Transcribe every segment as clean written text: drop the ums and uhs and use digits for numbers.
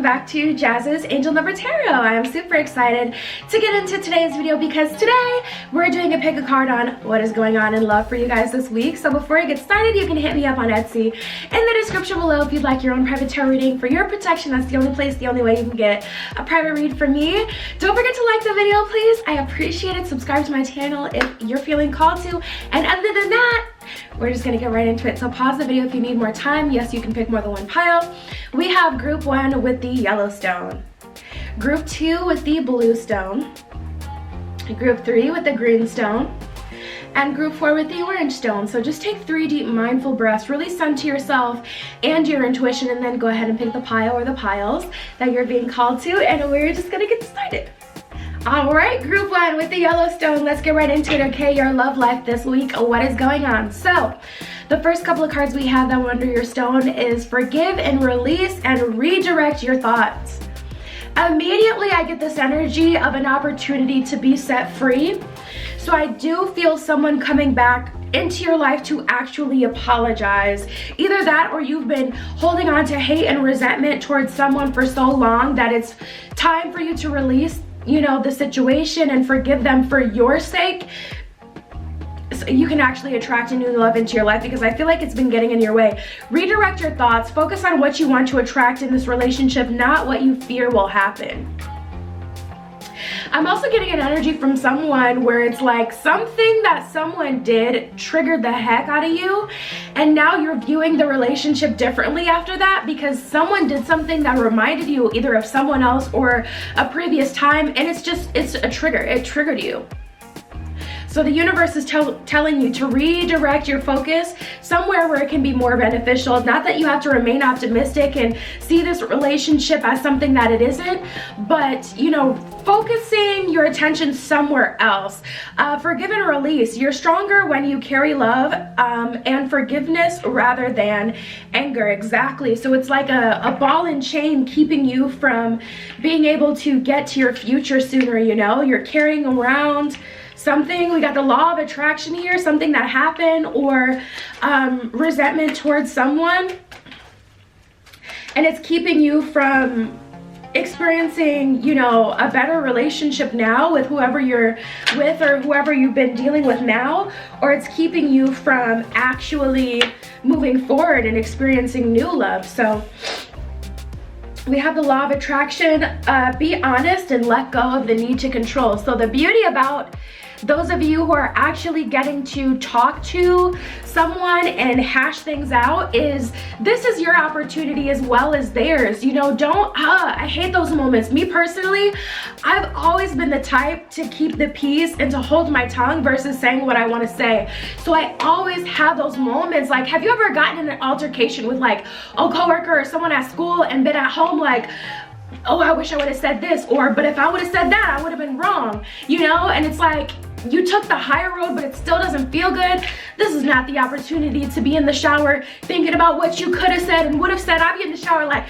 back to Jazz's Angel Number Tarot. I am super excited to get into today's video because today we're doing a pick a card on what is going on in love for you guys this week. So before I get started, you can hit me up on Etsy in the description below if you'd like your own private tarot reading for your protection. That's the only place, the only way you can get a private read from me. Don't forget to like the video, please. I appreciate it. Subscribe to my channel if you're feeling called to. And other than that, we're just gonna get right into it. So pause the video if you need more time. Yes, you can pick more than one pile. We have group 1 with the yellow stone, group 2 with the blue stone, group 3 with the green stone, and group 4 with the orange stone. So just take 3 deep mindful breaths, really center yourself and your intuition, and then go ahead and pick the pile or the piles that you're being called to, and we're just gonna get started. All right, group 1 with the yellow stone, let's get right into it. Okay, your love life this week, what is going on? So the first couple of cards we have that were under your stone is forgive and release and redirect your thoughts. Immediately I get this energy of an opportunity to be set free. So I do feel someone coming back into your life to actually apologize. Either that or you've been holding on to hate and resentment towards someone for so long that it's time for you to release, you know, the situation and forgive them for your sake, so you can actually attract a new love into your life, because I feel like it's been getting in your way. Redirect your thoughts, focus on what you want to attract in this relationship, not what you fear will happen. I'm also getting an energy from someone where it's like something that someone did triggered the heck out of you, and now you're viewing the relationship differently after that because someone did something that reminded you either of someone else or a previous time, and it's a trigger. It triggered you. So the universe is telling you to redirect your focus somewhere where it can be more beneficial. Not that you have to remain optimistic and see this relationship as something that it isn't, but, you know, focusing your attention somewhere else. Forgive and release. You're stronger when you carry love and forgiveness rather than anger. Exactly. So it's like a ball and chain keeping you from being able to get to your future sooner, you know? You're carrying around something. We got the law of attraction here, something that happened, or resentment towards someone, and it's keeping you from experiencing, you know, a better relationship now with whoever you're with or whoever you've been dealing with now, or it's keeping you from actually moving forward and experiencing new love. So we have the law of attraction. Be honest and let go of the need to control. So the beauty about those of you who are actually getting to talk to someone and hash things out is this is your opportunity as well as theirs. You know, I hate those moments. Me personally, I've always been the type to keep the peace and to hold my tongue versus saying what I want to say. So I always have those moments. Like, have you ever gotten in an altercation with like a coworker or someone at school and been at home like, oh, I wish I would have said this, or but if I would have said that, I would have been wrong, you know? And it's like, you took the higher road, but it still doesn't feel good. This is not the opportunity to be in the shower thinking about what you could have said and would have said. I'm in the shower like,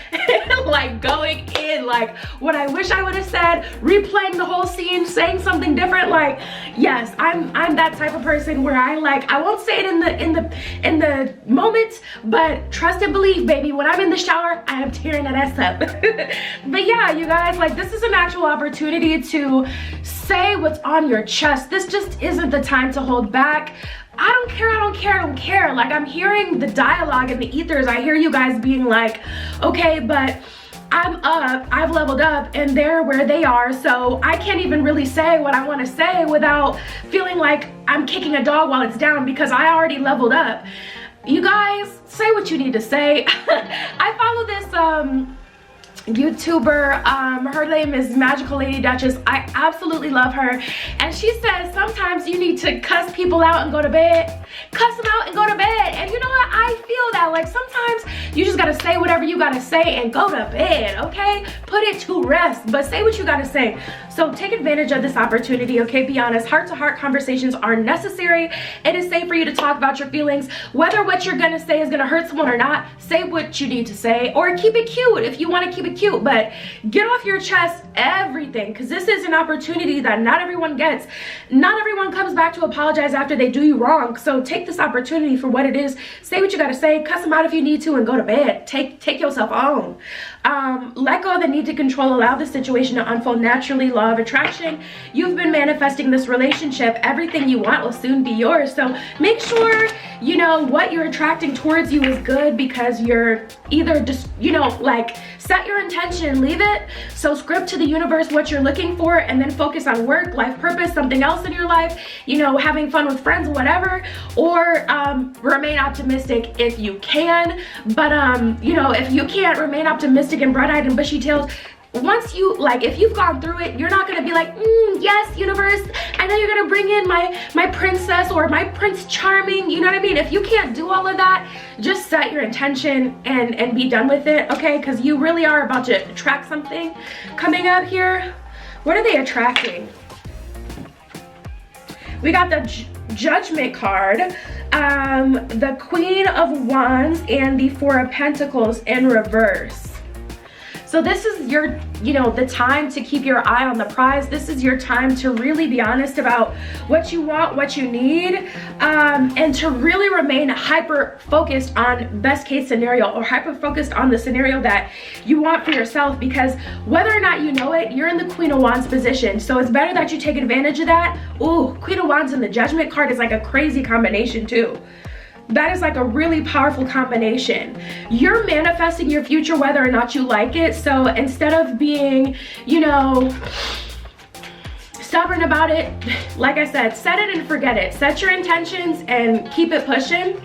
like going in, like what I wish I would have said, replaying the whole scene, saying something different. Like, yes, I'm that type of person where I won't say it in the moment, but trust and believe, baby, when I'm in the shower, I am tearing that ass up. But yeah, you guys, like, this is an actual opportunity to say what's on your chest. This just isn't the time to hold back. I don't care. Like, I'm hearing the dialogue in the ethers. I hear you guys being like, okay, but I'm up, I've leveled up, and they're where they are, so I can't even really say what I want to say without feeling like I'm kicking a dog while it's down because I already leveled up. You guys, say what you need to say. I follow this YouTuber, her name is Magical Lady Duchess. I absolutely love her, and she says sometimes you need to cuss people out and go to bed. Cuss them out and go to bed. And you know what, I feel that, like, sometimes you just gotta say whatever you gotta say and go to bed, okay? Put it to rest, but say what you gotta say. So take advantage of this opportunity, okay? Be honest. Heart-to-heart conversations are necessary. It is safe for you to talk about your feelings. Whether what you're gonna say is gonna hurt someone or not, say what you need to say, or keep it cute. If you wanna keep it cute, but get off your chest everything, because this is an opportunity that not everyone gets. Not everyone comes back to apologize after they do you wrong. So take this opportunity for what it is. Say what you gotta say, cuss them out if you need to, and go to bed. Take yourself home. Let go of the need to control. Allow the situation to unfold naturally. Law of attraction. You've been manifesting this relationship. Everything you want will soon be yours. So make sure you know what you're attracting towards you is good, because you're either just, you know, like, set your intention, leave it. So script to the universe what you're looking for, and then focus on work, life purpose, something else in your life, you know, having fun with friends, whatever. Or remain optimistic if you can. But you know, if you can't, remain optimistic and bright-eyed and bushy-tailed. Once you, like, if you've gone through it, you're not gonna be like, yes, universe, I know you're gonna bring in my princess or my prince charming, you know what I mean? If you can't do all of that, just set your intention and be done with it, okay? Because you really are about to attract something coming up here. What are they attracting? We got the Judgment card, the Queen of Wands, and the Four of Pentacles in reverse. So this is your, you know, the time to keep your eye on the prize. This is your time to really be honest about what you want, what you need, and to really remain hyper focused on best case scenario, or hyper focused on the scenario that you want for yourself, because whether or not you know it, you're in the Queen of Wands position. So it's better that you take advantage of that. Ooh, Queen of Wands and the Judgment card is like a crazy combination too. That is like a really powerful combination. You're manifesting your future whether or not you like it. So instead of being, you know, stubborn about it, like I said, set it and forget it. Set your intentions and keep it pushing.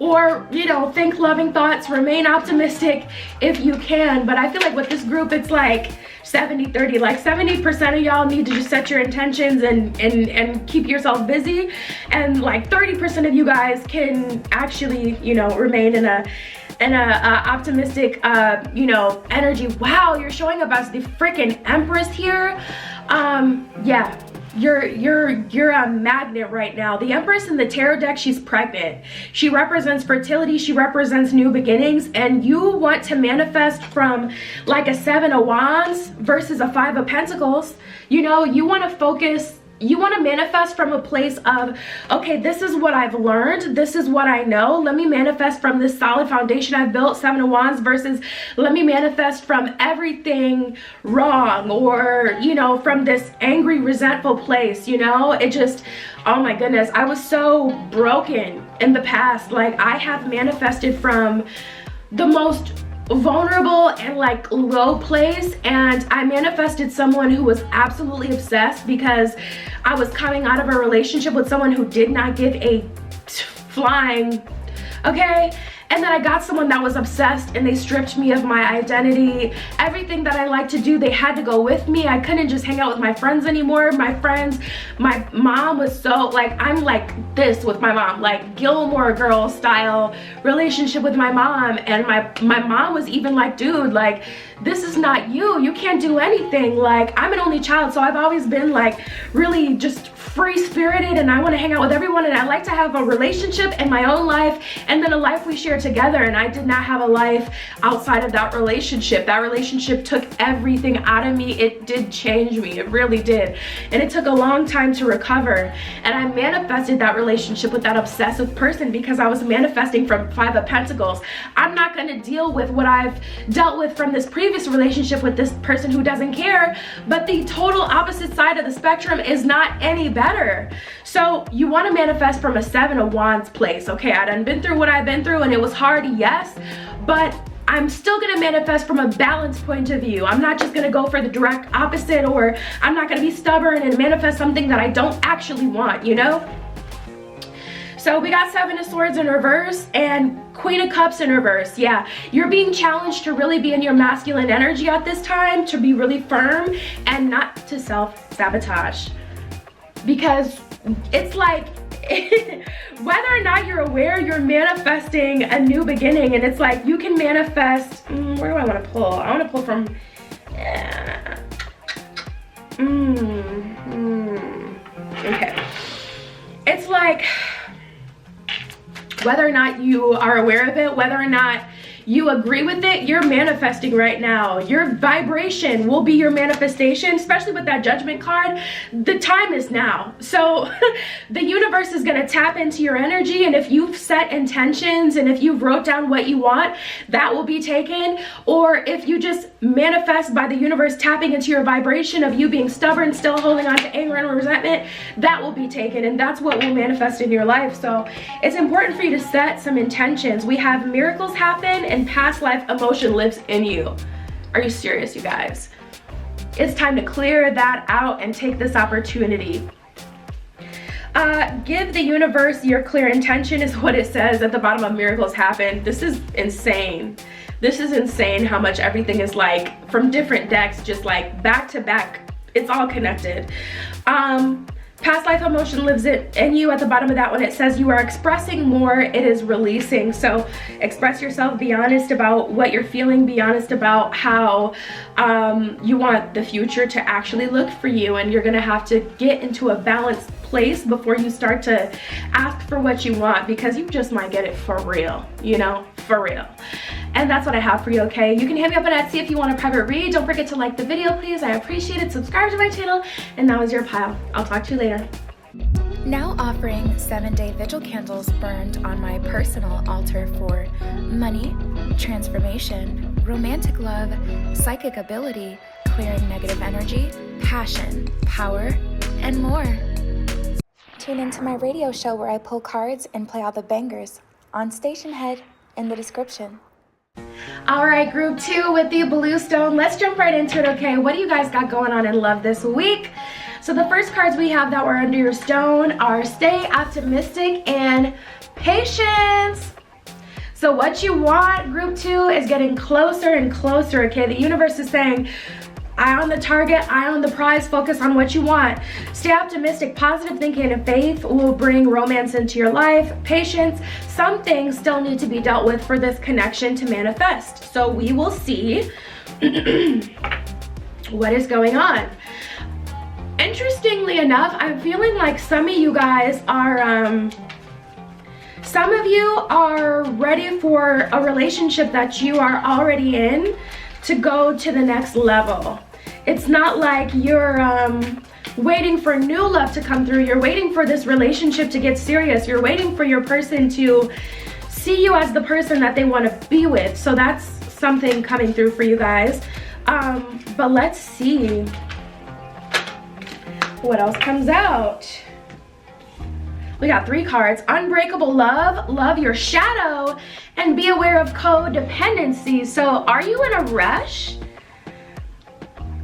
Or, you know, think loving thoughts, remain optimistic if you can. But I feel like with this group, it's like 70-30, like 70% of y'all need to just set your intentions and keep yourself busy, and like 30% of you guys can actually, you know, remain in a optimistic you know, energy. Wow, you're showing up as the freaking Empress here. Yeah, you're a magnet right now. The Empress in the tarot deck, she's pregnant. She represents fertility, she represents new beginnings, and you want to manifest from like a 7 of Wands versus a 5 of Pentacles. You know, you want to focus, you want to manifest from a place of, okay, this is what I've learned, this is what I know, let me manifest from this solid foundation I've built, 7 of Wands, versus let me manifest from everything wrong, or, you know, from this angry, resentful place, you know. It just, oh my goodness, I was so broken in the past. Like, I have manifested from the most vulnerable and like low place, and I manifested someone who was absolutely obsessed because I was coming out of a relationship with someone who did not give a flying, okay? And then I got someone that was obsessed, and they stripped me of my identity. Everything that I like to do, they had to go with me. I couldn't just hang out with my friends anymore. My friends, my mom was so, like, I'm like this with my mom, like Gilmore Girls style relationship with my mom. And my mom was even like, dude, like, this is not you. You can't do anything. Like, I'm an only child, so I've always been like really just free-spirited, and I want to hang out with everyone, and I like to have a relationship in my own life and then a life we share together. And I did not have a life outside of that relationship. That relationship took everything out of me. It did change me, it really did, and it took a long time to recover. And I manifested that relationship with that obsessive person because I was manifesting from 5 of Pentacles. I'm not going to deal with what I've dealt with from this previous relationship with this person who doesn't care, but the total opposite side of the spectrum is not any better. So you want to manifest from a 7 of Wands place. Okay, I done been through what I've been through, and it was hard, yes, but I'm still gonna manifest from a balanced point of view. I'm not just gonna go for the direct opposite, or I'm not gonna be stubborn and manifest something that I don't actually want, you know? So we got 7 of Swords in reverse and Queen of Cups in reverse. Yeah, you're being challenged to really be in your masculine energy at this time, to be really firm and not to self-sabotage. Because it's like, whether or not you're aware, you're manifesting a new beginning. And it's like, you can manifest, where do I want to pull? I want to pull from, okay. It's like, whether or not you are aware of it, whether or not you agree with it, you're manifesting right now. Your vibration will be your manifestation, especially with that Judgment card. The time is now. So the universe is going to tap into your energy, and if you've set intentions and if you've wrote down what you want, that will be taken. Or if you just manifest by the universe tapping into your vibration of you being stubborn, still holding on to anger and resentment, that will be taken, and that's what will manifest in your life. So it's important for you to set some intentions. We have miracles happen and past life emotion lives in you. Are you serious, you guys? It's time to clear that out and take this opportunity. Give the universe your clear intention is what it says at the bottom of miracles happen. This is insane. This is insane how much everything is like from different decks, just like back to back. It's all connected. Past life emotion lives in you. At the bottom of that one, it says you are expressing more, it is releasing. So express yourself, be honest about what you're feeling, be honest about how you want the future to actually look for you, and you're gonna have to get into a balanced place before you start to ask for what you want, because you just might get it for real, you know, for real. And that's what I have for you, okay? You can hit me up on Etsy if you want a private read. Don't forget to like the video, please. I appreciate it. Subscribe to my channel. And that was your pile. I'll talk to you later. Now offering 7-day vigil candles burned on my personal altar for money, transformation, romantic love, psychic ability, clearing negative energy, passion, power, and more. Tune into my radio show where I pull cards and play all the bangers on Station Head in the description. All right, group 2 with the blue stone. Let's jump right into it, okay? What do you guys got going on in love this week? So the first cards we have that were under your stone are stay optimistic and patience. So what you want, group 2, is getting closer and closer, okay? The universe is saying, eye on the target, eye on the prize, focus on what you want. Stay optimistic, positive thinking and faith will bring romance into your life. Patience, some things still need to be dealt with for this connection to manifest. So we will see what is going on. Interestingly enough, I'm feeling like some of you guys are, some of you are ready for a relationship that you are already in to go to the next level. It's not like you're waiting for new love to come through. You're waiting for this relationship to get serious. You're waiting for your person to see you as the person that they want to be with. So that's something coming through for you guys. But let's see what else comes out. We got 3 cards. Unbreakable love, love your shadow, and be aware of codependency. So are you in a rush?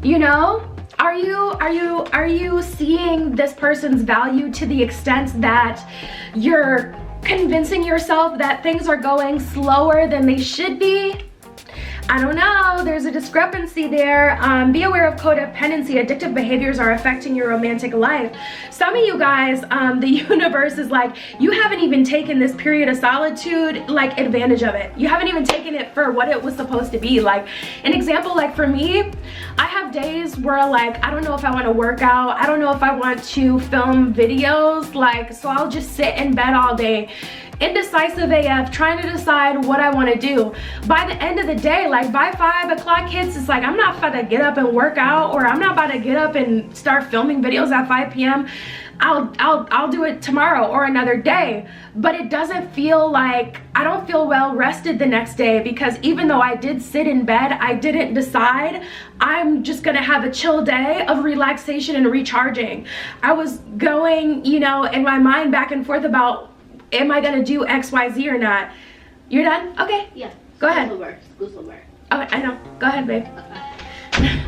You know, are you seeing this person's value to the extent that you're convincing yourself that things are going slower than they should be? I don't know, there's a discrepancy there. Be aware of codependency. Addictive behaviors are affecting your romantic life. Some of you guys, the universe is like, you haven't even taken this period of solitude, like, advantage of it. You haven't even taken it for what it was supposed to be. Like, an example, like for me, I have days where, like, I don't know if I want to work out. I don't know if I want to film videos. Like, so I'll just sit in bed all day, indecisive AF, trying to decide what I want to do. By the end of the day, like by 5 o'clock hits, it's like I'm not about to get up and work out, or I'm not about to get up and start filming videos at 5 p.m. I'll do it tomorrow or another day. But it doesn't feel like, I don't feel well rested the next day, because even though I did sit in bed, I didn't decide I'm just gonna have a chill day of relaxation and recharging. I was going, you know, in my mind back and forth about, am I gonna do XYZ or not? You're done? Okay. Yeah. Go ahead. Go somewhere. Okay, I know. Go ahead, babe. Okay.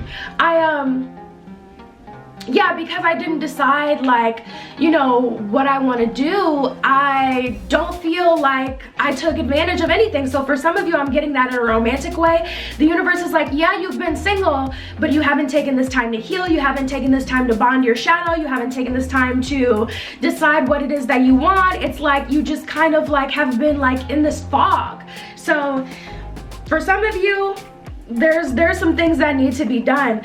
Yeah, because I didn't decide, like, you know, what I want to do, I don't feel like I took advantage of anything. So for some of you, I'm getting that in a romantic way. The universe is like, yeah, you've been single, but you haven't taken this time to heal. You haven't taken this time to bond your shadow. You haven't taken this time to decide what it is that you want. It's like you just kind of like have been like in this fog. So for some of you, there's some things that need to be done.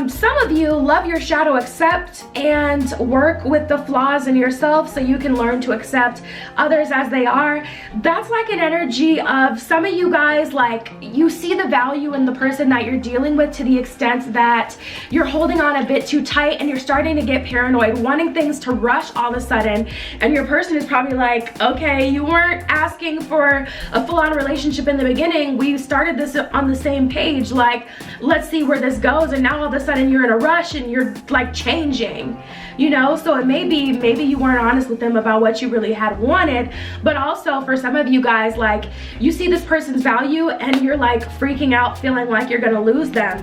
Some of you love your shadow, accept and work with the flaws in yourself so you can learn to accept others as they are. That's like an energy of some of you guys, like you see the value in the person that you're dealing with to the extent that you're holding on a bit too tight and you're starting to get paranoid, wanting things to rush all of a sudden, and your person is probably like, okay, you weren't asking for a full-on relationship in the beginning. We started this on the same page, like let's see where this goes, and now all of a sudden you're in a rush and you're like changing, you know. So it maybe you weren't honest with them about what you really had wanted, but also for some of you guys, like you see this person's value and you're like freaking out, feeling like you're gonna lose them.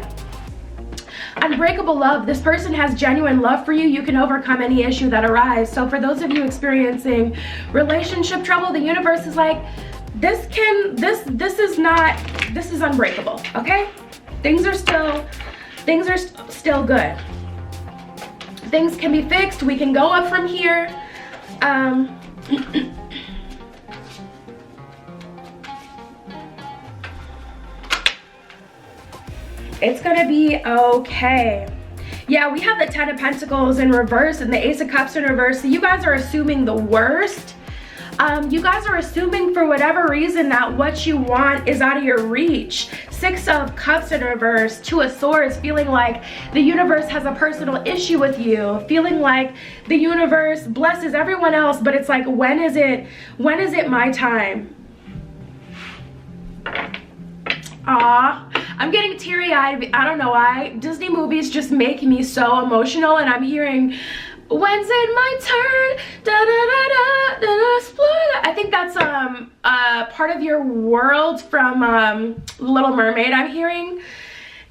Unbreakable love. This person has genuine love for you. You can overcome any issue that arises. So for those of you experiencing relationship trouble, the universe is like, this is unbreakable, okay? Things are still good. Things can be fixed. We can go up from here. It's gonna be okay. Yeah, we have the 10 of Pentacles in reverse and the Ace of Cups in reverse. So you guys are assuming the worst. You guys are assuming for whatever reason that what you want is out of your reach. 6 of Cups in reverse, 2 of Swords, feeling like the universe has a personal issue with you, feeling like the universe blesses everyone else, but it's like, when is it my time? Aw, I'm getting teary-eyed. I don't know why. Disney movies just make me so emotional, and I'm hearing, when's it my turn? Da da da da da da. Explore that. I think that's part of your world from Little Mermaid, I'm hearing.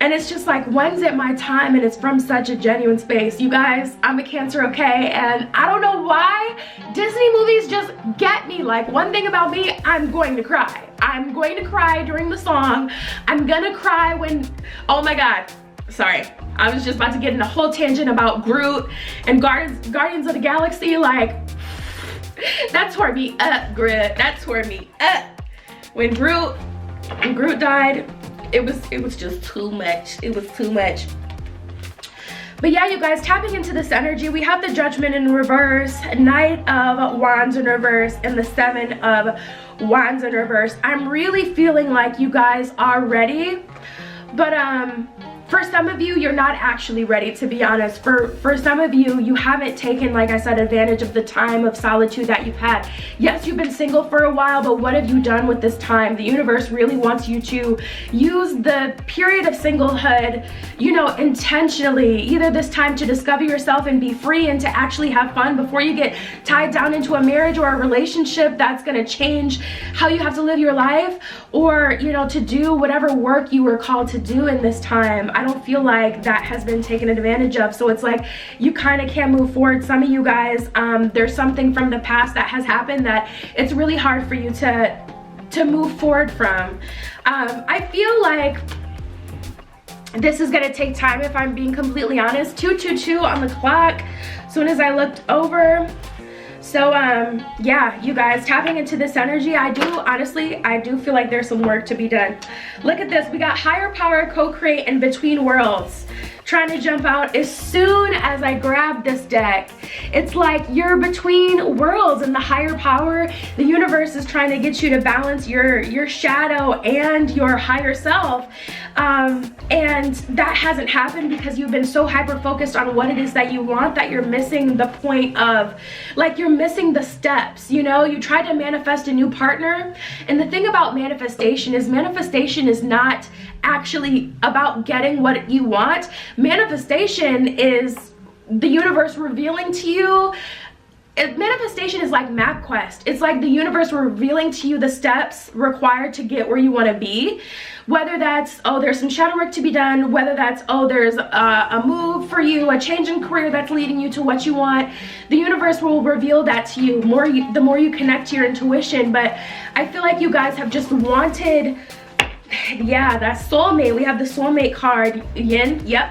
And it's just like, when's it my time? And it's from such a genuine space. You guys, I'm a Cancer, okay? And I don't know why Disney movies just get me. Like, one thing about me, I'm going to cry. I'm going to cry during the song. I'm gonna cry when, oh my God. Sorry, I was just about to get in a whole tangent about Groot and Guardians of the Galaxy. Like, that tore me up, Groot. That tore me up. When Groot died, it was just too much. It was too much. But yeah, you guys, tapping into this energy, we have the Judgment in reverse, Knight of Wands in reverse, and the 7 of Wands in reverse. I'm really feeling like you guys are ready, but for some of you, you're not actually ready, to be honest. For some of you, you haven't taken, like I said, advantage of the time of solitude that you've had. Yes, you've been single for a while, but what have you done with this time? The universe really wants you to use the period of singlehood, you know, intentionally. Either this time to discover yourself and be free and to actually have fun before you get tied down into a marriage or a relationship that's gonna change how you have to live your life, or, you know, to do whatever work you were called to do in this time. I don't feel like that has been taken advantage of. So it's like you kind of can't move forward. Some of you guys, there's something from the past that has happened that it's really hard for you to move forward from. I feel like this is gonna take time, if I'm being completely honest. 222 on the clock as soon as I looked over. So yeah, you guys, tapping into this energy, I do feel like there's some work to be done. Look at this, we got higher power, co-create, and between worlds. Trying to jump out as soon as I grab this deck. It's like you're between worlds and the higher power. The universe is trying to get you to balance your shadow and your higher self. And that hasn't happened because you've been so hyper focused on what it is that you want that you're missing the point of, like, you're missing the steps, you know? You tried to manifest a new partner, and the thing about manifestation is not actually about getting what you want. Manifestation is the universe revealing to you. Manifestation is like MapQuest. It's like the universe revealing to you the steps required to get where you want to be. Whether that's, oh, there's some shadow work to be done, whether that's, oh, there's a move for you, a change in career that's leading you to what you want. The universe will reveal that to you the more you connect to your intuition. But I feel like you guys have just wanted, yeah, that soulmate. We have the soulmate card, yin, yep.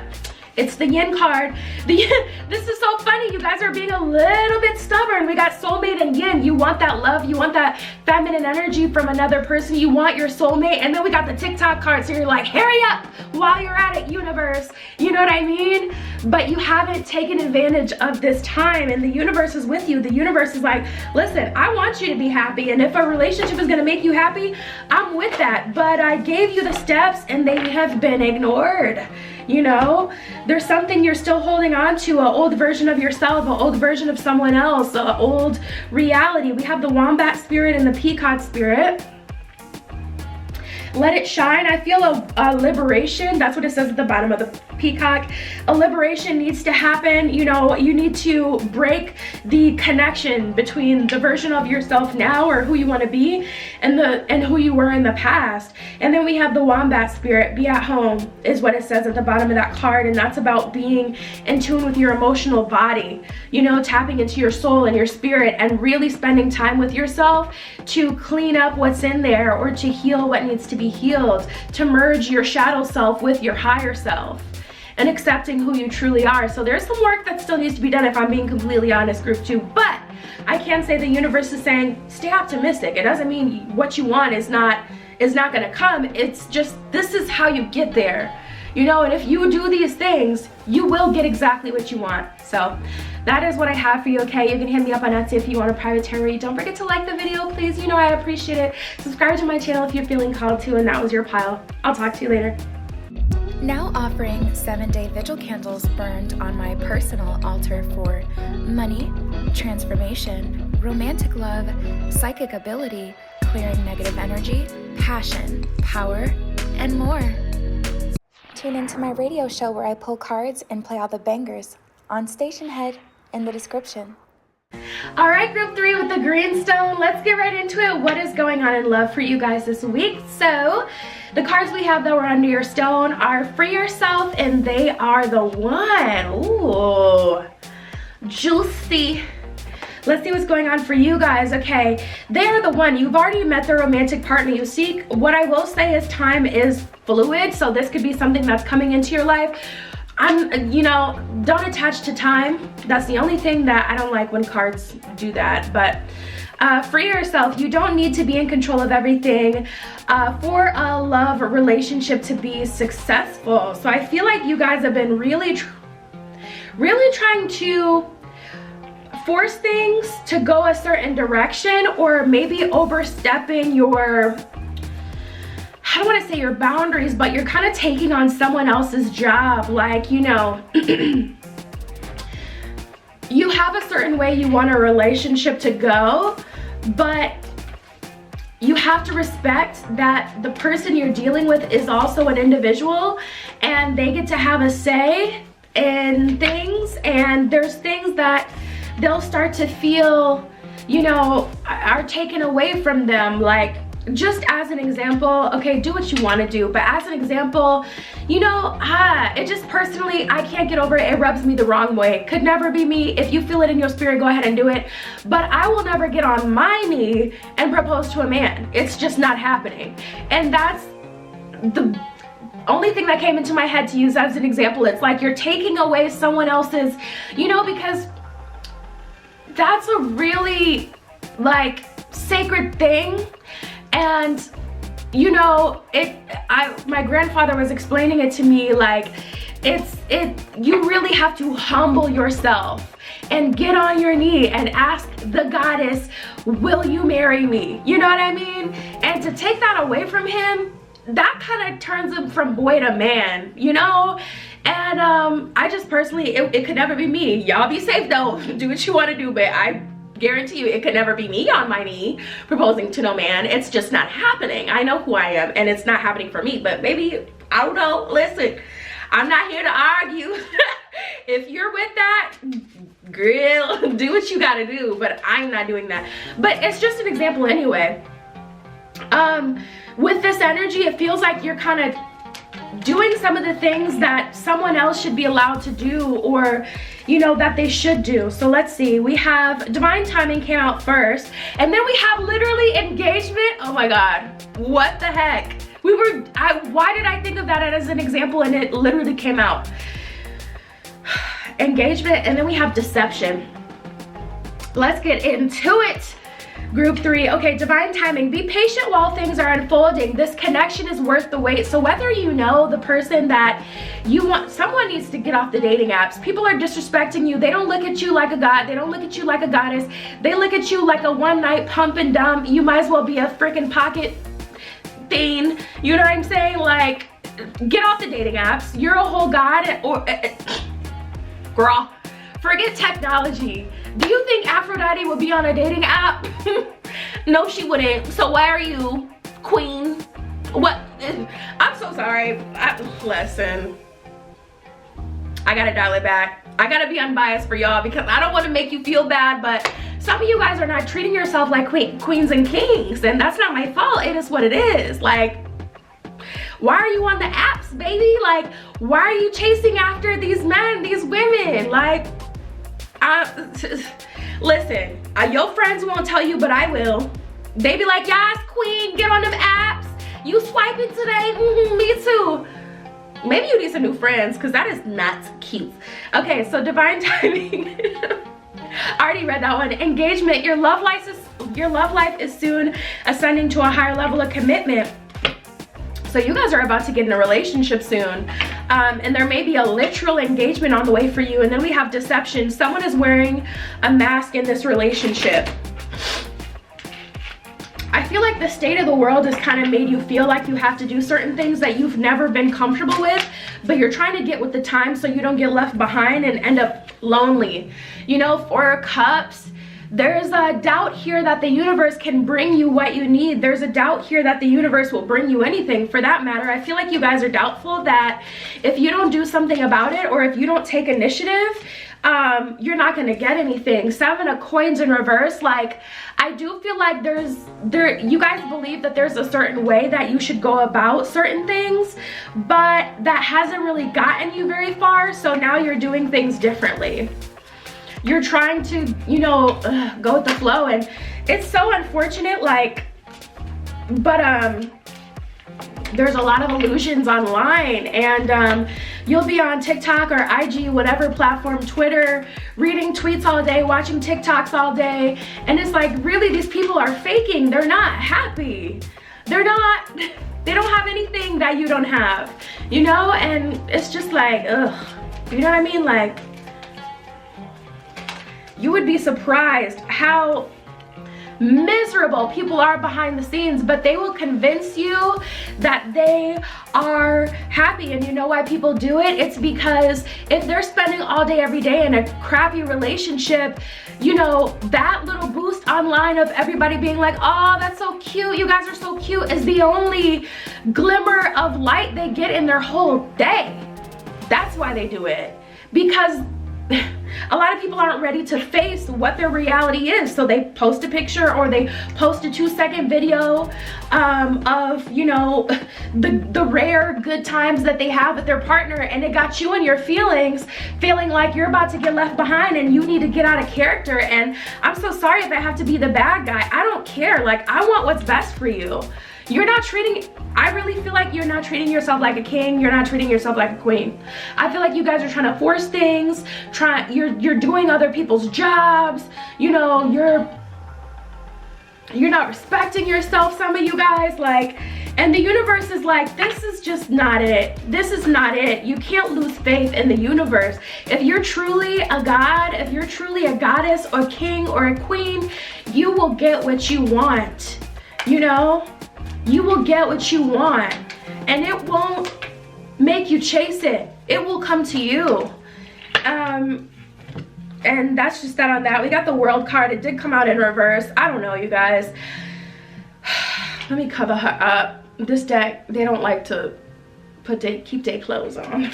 It's the yin card. This is so funny. You guys are being a little bit stubborn. We got soulmate and yin. You want that love. You want that feminine energy from another person. You want your soulmate. And then we got the TikTok card. So you're like, hurry up while you're at it, universe. You know what I mean? But you haven't taken advantage of this time, and the universe is with you. The universe is like, listen, I want you to be happy. And if a relationship is going to make you happy, I'm with that. But I gave you the steps and they have been ignored. You know, there's something you're still holding on to, an old version of yourself, an old version of someone else, an old reality. We have the wombat spirit and the peacock spirit. Let it shine. I feel a liberation. That's what it says at the bottom of the peacock. A liberation needs to happen. You know, you need to break the connection between the version of yourself now, or who you want to be, and who you were in the past. And then we have the wombat spirit. Be at home is what it says at the bottom of that card, and that's about being in tune with your emotional body. You know, tapping into your soul and your spirit, and really spending time with yourself to clean up what's in there, or to heal what needs to be healed, to merge your shadow self with your higher self, and accepting who you truly are. So there's some work that still needs to be done, if I'm being completely honest, group 2. But I can say the universe is saying, stay optimistic. It doesn't mean what you want is not gonna come. It's just, this is how you get there. You know, and if you do these things, you will get exactly what you want. So that is what I have for you, okay? You can hit me up on Etsy if you want a private tarot read. Don't forget to like the video, please. You know I appreciate it. Subscribe to my channel if you're feeling called to, and that was your pile. I'll talk to you later. Now offering 7-day vigil candles burned on my personal altar for money, transformation, romantic love, psychic ability, clearing negative energy, passion, power, and more. Tune into my radio show where I pull cards and play all the bangers on Station Head in the description. All right, group 3 with the green stone. Let's get right into it. What is going on in love for you guys this week? So the cards we have that were under your stone are Free Yourself, and they are the one. Ooh, juicy. Let's see what's going on for you guys. Okay, they are the one. You've already met the romantic partner you seek. What I will say is time is fluid, so this could be something that's coming into your life. You know, don't attach to time. That's the only thing that I don't like when cards do that. But free yourself. You don't need to be in control of everything for a love relationship to be successful. So I feel like you guys have been really trying to force things to go a certain direction, or maybe overstepping your, I don't want to say your boundaries, but you're kind of taking on someone else's job. Like, you know, you have a certain way you want a relationship to go, but you have to respect that the person you're dealing with is also an individual, and they get to have a say in things, and there's things that they'll start to feel, you know, are taken away from them. Like, just as an example, okay, do what you want to do, but as an example, you know, it just personally, I can't get over it. It rubs me the wrong way. Could never be me. If you feel it in your spirit, go ahead and do it. But I will never get on my knee and propose to a man. It's just not happening. And that's the only thing that came into my head to use as an example. It's like you're taking away someone else's, you know, because that's a really, like, sacred thing. And, you know, my grandfather was explaining it to me, like, you really have to humble yourself and get on your knee and ask the goddess, will you marry me? You know what I mean? And to take that away from him, that kind of turns him from boy to man, you know? And I just personally, it could never be me. Y'all be safe though, do what you want to do, but I guarantee you it could never be me on my knee proposing to no man. It's just not happening. I know who I am, and it's not happening for me, but maybe, I don't know. Listen, I'm not here to argue. If you're with that, girl, do what you gotta do, but I'm not doing that. But it's just an example anyway. With this energy, it feels like you're kind of doing some of the things that someone else should be allowed to do, or, you know, that they should do. So let's see, we have divine timing came out first, and then we have literally engagement. Oh my god, what the heck? Why did I think of that as an example and it literally came out? engagement, and then we have deception. Let's get into it. Group 3, okay, divine timing. Be patient while things are unfolding. This connection is worth the wait. So whether you know the person that you want, someone needs to get off the dating apps. People are disrespecting you. They don't look at you like a god. They don't look at you like a goddess. They look at you like a one-night pump and dump. You might as well be a freaking pocket fiend. You know what I'm saying? Like, get off the dating apps. You're a whole god, or girl, forget technology. Do you think Aphrodite would be on a dating app? No, she wouldn't. So why are you, queen? What? I'm so sorry. Listen, I gotta dial it back. I gotta be unbiased for y'all because I don't want to make you feel bad, but some of you guys are not treating yourself like queens and kings, and that's not my fault. It is what it is. Like, why are you on the apps, baby? Like, why are you chasing after these men, these women? Like, listen, your friends won't tell you, but I will. They be like, yes, queen, get on them apps. You swiping today? Me too. Maybe you need some new friends, because that is not cute. Okay, so divine timing. I already read that one. Engagement. Your love life is soon ascending to a higher level of commitment. So you guys are about to get in a relationship soon. And there may be a literal engagement on the way for you. And then we have deception. Someone is wearing a mask in this relationship. I feel like the state of the world has kind of made you feel like you have to do certain things that you've never been comfortable with, but you're trying to get with the time so you don't get left behind and end up lonely. You know, 4 of Cups. There's a doubt here that the universe can bring you what you need. There's a doubt here that the universe will bring you anything, for that matter. I feel like you guys are doubtful that if you don't do something about it, or if you don't take initiative, you're not gonna get anything. 7 of Coins in reverse. Like, I do feel like you guys believe that there's a certain way that you should go about certain things, but that hasn't really gotten you very far, so now you're doing things differently. You're trying to, you know, go with the flow, and it's so unfortunate, like, but there's a lot of illusions online, and you'll be on TikTok or IG, whatever platform, Twitter, reading tweets all day, watching TikToks all day, and it's like, really, these people are faking. They're not happy. They don't have anything that you don't have, you know, and it's just like, ugh, you know what I mean? Like, you would be surprised how miserable people are behind the scenes, but they will convince you that they are happy. And you know why people do it? It's because if they're spending all day every day in a crappy relationship, you know, that little boost online of everybody being like, oh, that's so cute, you guys are so cute, is the only glimmer of light they get in their whole day. That's why they do it, because a lot of people aren't ready to face what their reality is, so they post a picture or they post a 2-second video of, you know, the rare good times that they have with their partner, and it got you in your feelings, feeling like you're about to get left behind and you need to get out of character. And I'm so sorry if I have to be the bad guy. I don't care. Like, I want what's best for you. You're not treating, I really feel like you're not treating yourself like a king. You're not treating yourself like a queen. I feel like you guys are trying to force things, you're doing other people's jobs, you know, you're not respecting yourself, some of you guys, like, and the universe is like, this is just not it. This is not it. You can't lose faith in the universe. If you're truly a god, if you're truly a goddess or king or a queen, you will get what you want, you know? You will get what you want, and it won't make you chase it. It will come to you. And that's just that on that. We got the World card. It did come out in reverse. I don't know, you guys. Let me cover her up. This deck, they don't like to keep their clothes on.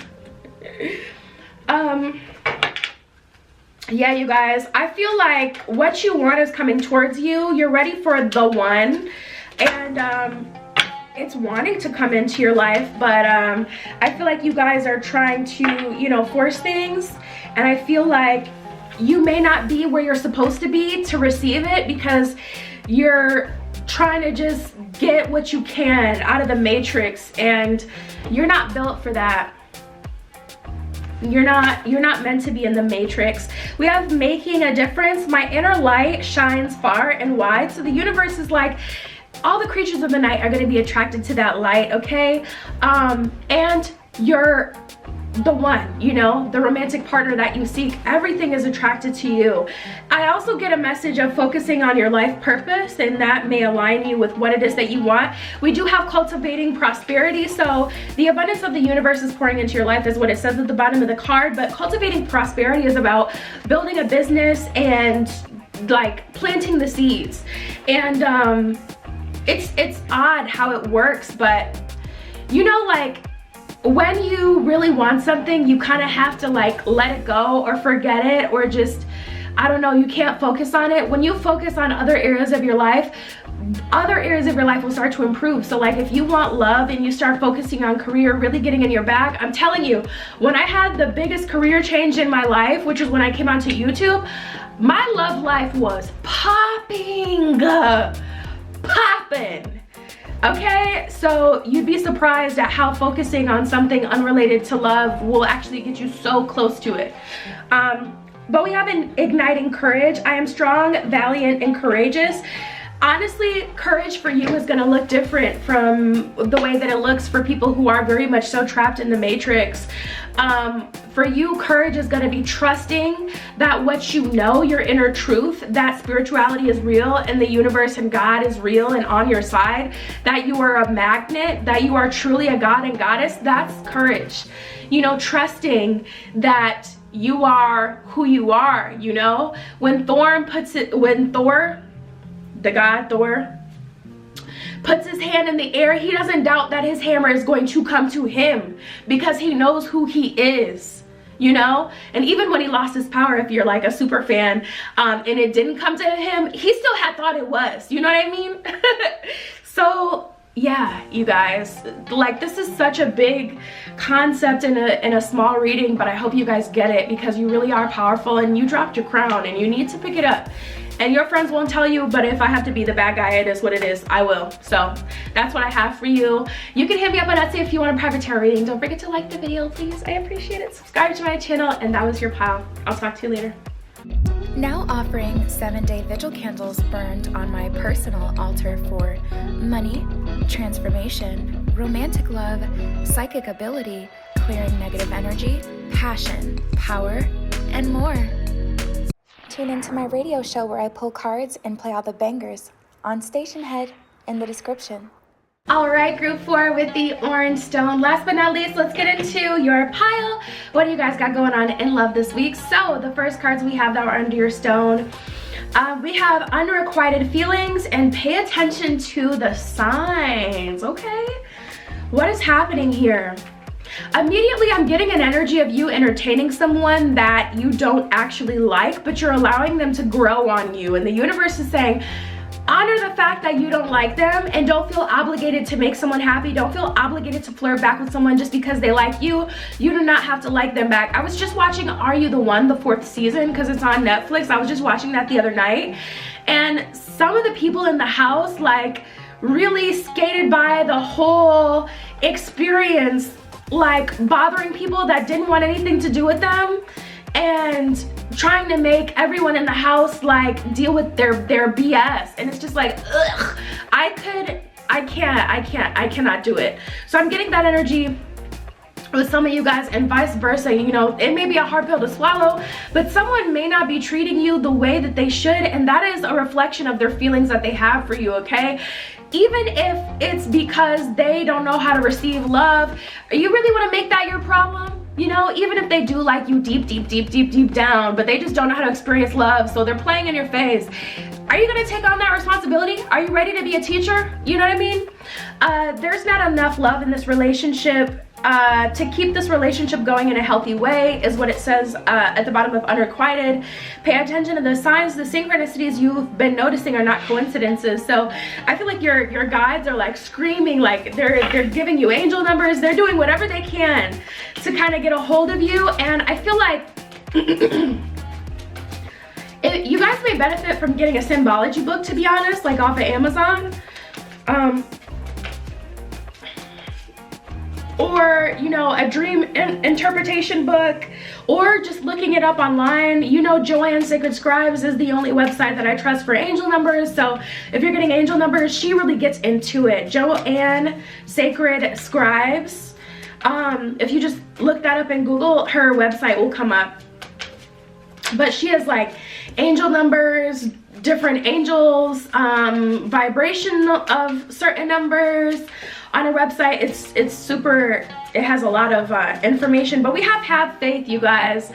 Yeah, you guys, I feel like what you want is coming towards you. You're ready for the one. And it's wanting to come into your life, but I feel like you guys are trying to, you know, force things, and I feel like you may not be where you're supposed to be to receive it, because you're trying to just get what you can out of the matrix, and you're not built for that. You're not meant to be in the matrix. We have making a difference. My inner light shines far and wide. So the universe is like, all the creatures of the night are going to be attracted to that light, okay? And you're the one, you know, the romantic partner that you seek. Everything is attracted to you. I also get a message of focusing on your life purpose, and that may align you with what it is that you want. We do have cultivating prosperity, so the abundance of the universe is pouring into your life is what it says at the bottom of the card. But cultivating prosperity is about building a business and like planting the seeds. And it's odd how it works, but you know, like when you really want something, you kind of have to like let it go or forget it, or just, I don't know, you can't focus on it. When you focus on other areas of your life will start to improve. So like if you want love and you start focusing on career, really getting in your bag, I'm telling you, when I had the biggest career change in my life, which is when I came onto YouTube, my love life was popping. Okay, so you'd be surprised at how focusing on something unrelated to love will actually get you so close to it. But we have an igniting courage. I am strong, valiant, and courageous. Honestly, courage for you is going to look different from the way that it looks for people who are very much so trapped in the matrix. For you, courage is going to be trusting that what you know, your inner truth, that spirituality is real and the universe and God is real and on your side, that you are a magnet, that you are truly a god and goddess. That's courage. You know, trusting that you are who you are, you know? When Thor, the god Thor, puts his hand in the air, he doesn't doubt that his hammer is going to come to him because he knows who he is, you know? And even when he lost his power, if you're like a super fan, and it didn't come to him, he still had thought it was, you know what I mean? So yeah, you guys, like this is such a big concept in a small reading, but I hope you guys get it because you really are powerful and you dropped your crown and you need to pick it up. And your friends won't tell you, but if I have to be the bad guy, it is what it is. I will. So that's what I have for you. You can hit me up on Etsy if you want a private tarot reading. Don't forget to like the video, please. I appreciate it. Subscribe to my channel, and that was your pile. I'll talk to you later. Now offering 7-day vigil candles burned on my personal altar for money, transformation, romantic love, psychic ability, clearing negative energy, passion, power, and more. Tune into my radio show where I pull cards and play all the bangers on Station Head in the description. All right, group 4 with the orange stone. Last but not least, let's get into your pile. What do you guys got going on in love this week? So the first cards we have that are under your stone, we have unrequited feelings and pay attention to the signs, okay? What is happening here? Immediately, I'm getting an energy of you entertaining someone that you don't actually like, but you're allowing them to grow on you. And the universe is saying, honor the fact that you don't like them and don't feel obligated to make someone happy. Don't feel obligated to flirt back with someone just because they like you. You do not have to like them back. I was just watching Are You the One, the 4th season, because it's on Netflix. I was just watching that the other night. And some of the people in the house like really skated by the whole experience, like bothering people that didn't want anything to do with them and trying to make everyone in the house like deal with their BS. And it's just like, ugh, I cannot do it. So I'm getting that energy with some of you guys and vice versa. You know, it may be a hard pill to swallow, but someone may not be treating you the way that they should, and that is a reflection of their feelings that they have for you, okay? Even if it's because they don't know how to receive love, you really want to make that your problem? You know, even if they do like you deep down, but they just don't know how to experience love, so they're playing in your face. Are you gonna take on that responsibility? Are you ready to be a teacher? You know what I mean? There's not enough love in this relationship to keep this relationship going in a healthy way, is what it says at the bottom of unrequited. Pay attention to the signs. The synchronicities you've been noticing are not coincidences. So I feel like your guides are like screaming, like they're giving you angel numbers. They're doing whatever they can to kind of get a hold of you. And I feel like you guys may benefit from getting a symbology book, to be honest, like off of Amazon. or, you know, a dream interpretation book, or just looking it up online. You know, Joanne Sacred Scribes is the only website that I trust for angel numbers. So if you're getting angel numbers, she really gets into it. Joanne Sacred Scribes. If you just look that up in Google, her website will come up. But she has like angel numbers, different angels, vibration of certain numbers on her website. It's super, it has a lot of information. But we have faith, you guys.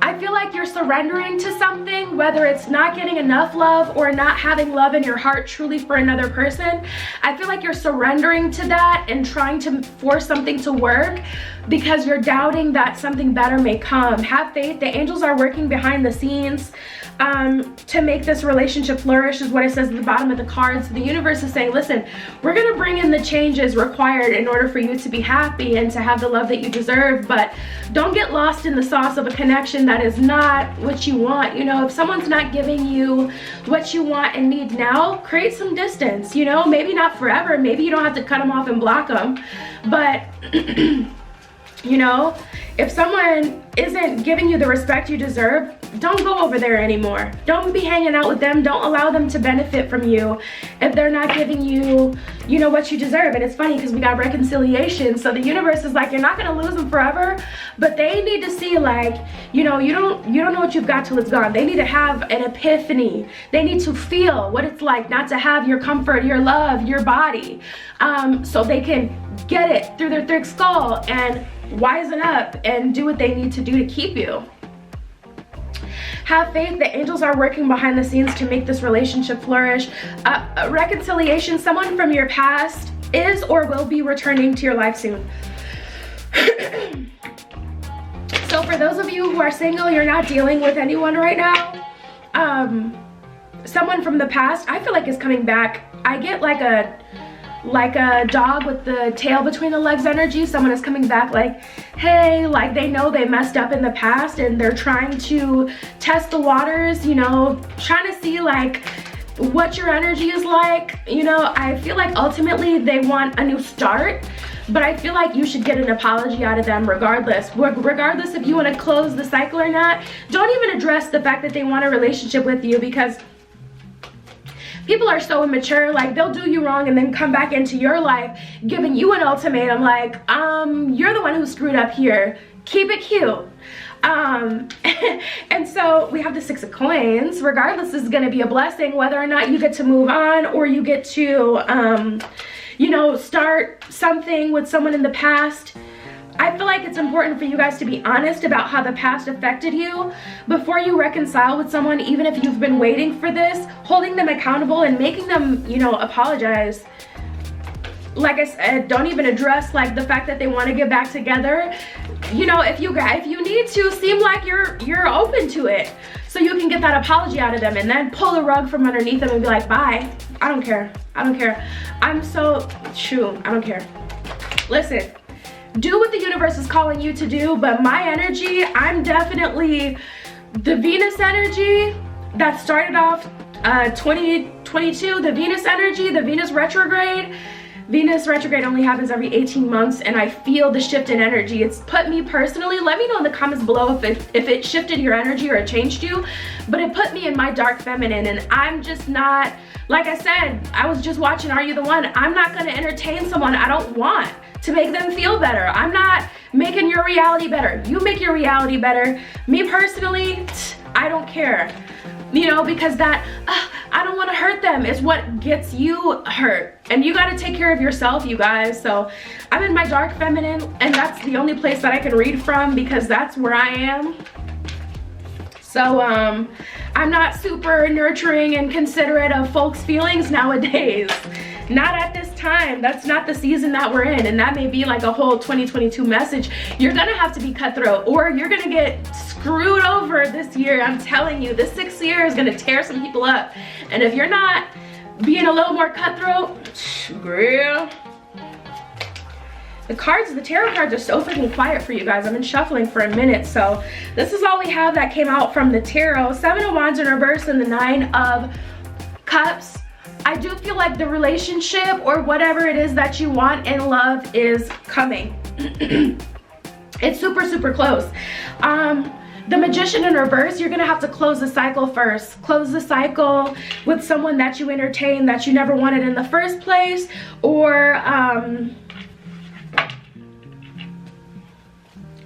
I feel like you're surrendering to something, whether it's not getting enough love or not having love in your heart truly for another person. I feel like you're surrendering to that and trying to force something to work because you're doubting that something better may come. Have faith. The angels are working behind the scenes to make this relationship flourish, is what it says at the bottom of the cards. The universe is saying, listen, we're gonna bring in the changes required in order for you to be happy and to have the love that you deserve, but don't get lost in the sauce of a connection that is not what you want. You know, if someone's not giving you what you want and need now, create some distance. You know, maybe not forever, maybe you don't have to cut them off and block them, but you know, if someone isn't giving you the respect you deserve, don't go over there anymore. Don't be hanging out with them. Don't allow them to benefit from you if they're not giving you, you know, what you deserve. And it's funny because we got reconciliation. So the universe is like, you're not gonna lose them forever, but they need to see, like, you know, you don't know what you've got till it's gone. They need to have an epiphany. They need to feel what it's like not to have your comfort, your love, your body, so they can get it through their thick skull and wisen up and do what they need to do to keep you. Have faith. The angels are working behind the scenes to make this relationship flourish. Reconciliation. Someone from your past is or will be returning to your life soon. So for those of you who are single, you're not dealing with anyone right now, someone from the past, I feel like, is coming back. I get like a dog with the tail between the legs energy. Someone is coming back like, hey, like they know they messed up in the past and they're trying to test the waters, you know, trying to see like what your energy is like. You know, I feel like ultimately they want a new start, but I feel like you should get an apology out of them regardless. Regardless if you want to close the cycle or not. Don't even address the fact that they want a relationship with you, because people are so immature. Like, they'll do you wrong and then come back into your life giving you an ultimatum like, you're the one who screwed up here, keep it cute. And so we have the 6 of coins. Regardless, this is going to be a blessing, whether or not you get to move on or you get to you know, start something with someone in the past. I feel like it's important for you guys to be honest about how the past affected you before you reconcile with someone, even if you've been waiting for this, holding them accountable and making them, you know, apologize. Like I said, don't even address like the fact that they want to get back together. You know, if you need to seem like you're open to it, so you can get that apology out of them and then pull the rug from underneath them and be like, bye, I don't care, I don't care. I'm so true, I don't care. Listen, do what the universe is calling you to do, but my energy, I'm definitely the Venus energy that started off 2022, the Venus energy, the Venus retrograde. Venus retrograde only happens every 18 months, and I feel the shift in energy. It's put me personally, let me know in the comments below if it shifted your energy or it changed you, but it put me in my dark feminine, and I'm just not, like I said, I was just watching Are You the One? I'm not gonna entertain someone I don't want to make them feel better. I'm not making your reality better. You make your reality better. Me personally, I don't care. You know, because that, I don't want to hurt them is what gets you hurt. And you got to take care of yourself, you guys. So I'm in my dark feminine, and that's the only place that I can read from because that's where I am. So I'm not super nurturing and considerate of folks' feelings nowadays. Not at this time. That's not the season that we're in, and that may be like a whole 2022 message. You're gonna have to be cutthroat, or you're gonna get screwed over this year. I'm telling you, this 6th year is gonna tear some people up, and if you're not being a little more cutthroat, girl. The cards, the tarot cards are so freaking quiet for you guys. I've been shuffling for a minute, so this is all we have that came out from the tarot. 7 of Wands in reverse and the 9 of Cups. I do feel like the relationship or whatever it is that you want in love is coming. It's super, super close. The Magician in reverse, you're gonna have to close the cycle first. Close the cycle with someone that you entertain that you never wanted in the first place, or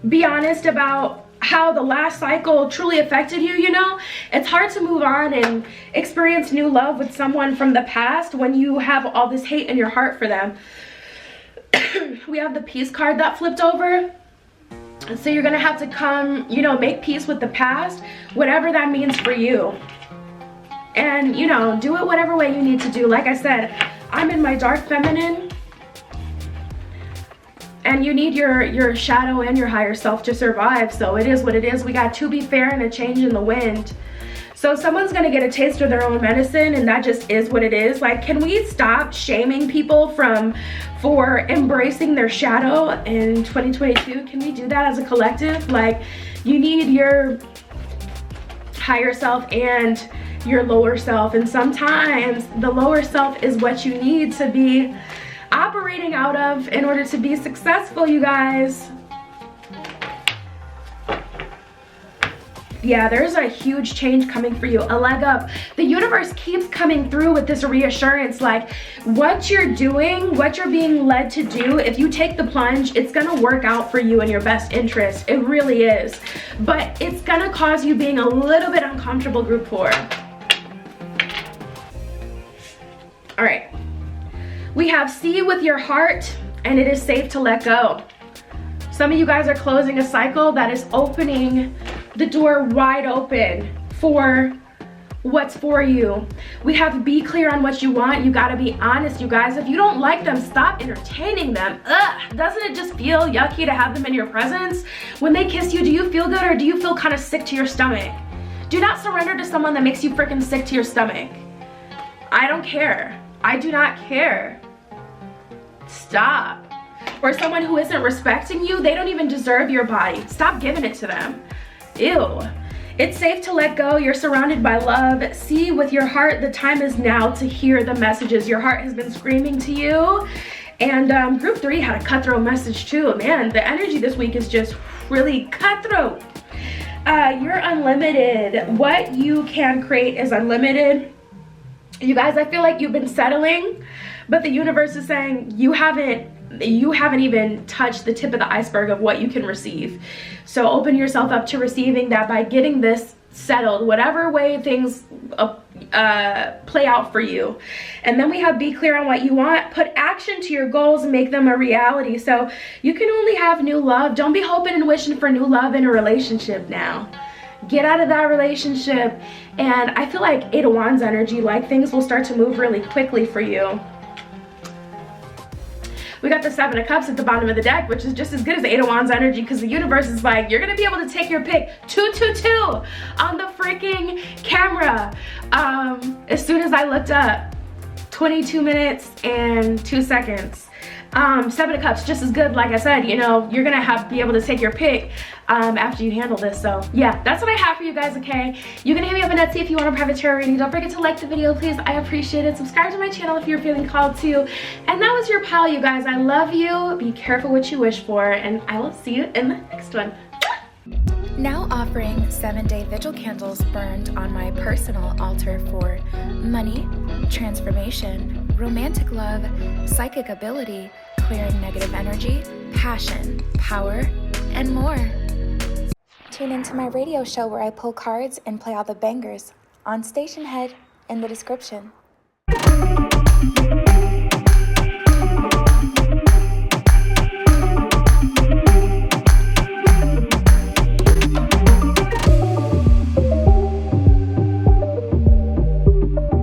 be honest about how the last cycle truly affected you, you know? It's hard to move on and experience new love with someone from the past when you have all this hate in your heart for them. We have the Peace card that flipped over. So you're gonna have to come, you know, make peace with the past, whatever that means for you. And, you know, do it whatever way you need to do. Like I said, I'm in my dark feminine. And you need your shadow and your higher self to survive. So it is what it is. We got to be fair and a change in the wind. So someone's gonna get a taste of their own medicine, and that just is what it is. Like, can we stop shaming people for embracing their shadow in 2022? Can we do that as a collective? Like, you need your higher self and your lower self, and sometimes the lower self is what you need to be operating out of in order to be successful, you guys. Yeah, there's a huge change coming for you, a leg up. The universe keeps coming through with this reassurance, like what you're doing, what you're being led to do, if you take the plunge, it's gonna work out for you in your best interest. It really is. But it's gonna cause you being a little bit uncomfortable, group 4. All right. We have see with your heart, and it is safe to let go. Some of you guys are closing a cycle that is opening the door wide open for what's for you. We have be clear on what you want. You gotta be honest, you guys. If you don't like them, stop entertaining them. Ugh, doesn't it just feel yucky to have them in your presence? When they kiss you, do you feel good, or do you feel kind of sick to your stomach? Do not surrender to someone that makes you freaking sick to your stomach. I don't care. I do not care. Stop. Or someone who isn't respecting you, they don't even deserve your body. Stop giving it to them. Ew. It's safe to let go. You're surrounded by love. See with your heart, the time is now to hear the messages your heart has been screaming to you. And group 3 had a cutthroat message too. Man, the energy this week is just really cutthroat. You're unlimited. What you can create is unlimited. You guys, I feel like you've been settling, but the universe is saying you haven't even touched the tip of the iceberg of what you can receive. So open yourself up to receiving that by getting this settled, whatever way things play out for you. And then we have be clear on what you want. Put action to your goals and make them a reality. So you can only have new love. Don't be hoping and wishing for new love in a relationship now. Get out of that relationship. And I feel like 8 of Wands energy, like things will start to move really quickly for you. We got the 7 of Cups at the bottom of the deck, which is just as good as 8 of Wands energy, because the universe is like, you're gonna be able to take your pick 222 on the freaking camera. As soon as I looked up, 22 minutes and 2 seconds. 7 of Cups, just as good. Like I said, you know, you're gonna be able to take your pick after you handle this. So yeah, that's what I have for you guys. Okay, you can hit me up on Etsy if you want a private tarot reading. Don't forget to like the video, please. I appreciate it. Subscribe to my channel if you're feeling called to. And that was your pal, you guys. I love you. Be careful what you wish for, and I will see you in the next one. Now offering 7-day vigil candles burned on my personal altar for money, transformation, romantic love, psychic ability, clearing negative energy, passion, power, and more. Tune into my radio show where I pull cards and play all the bangers on Station Head in the description.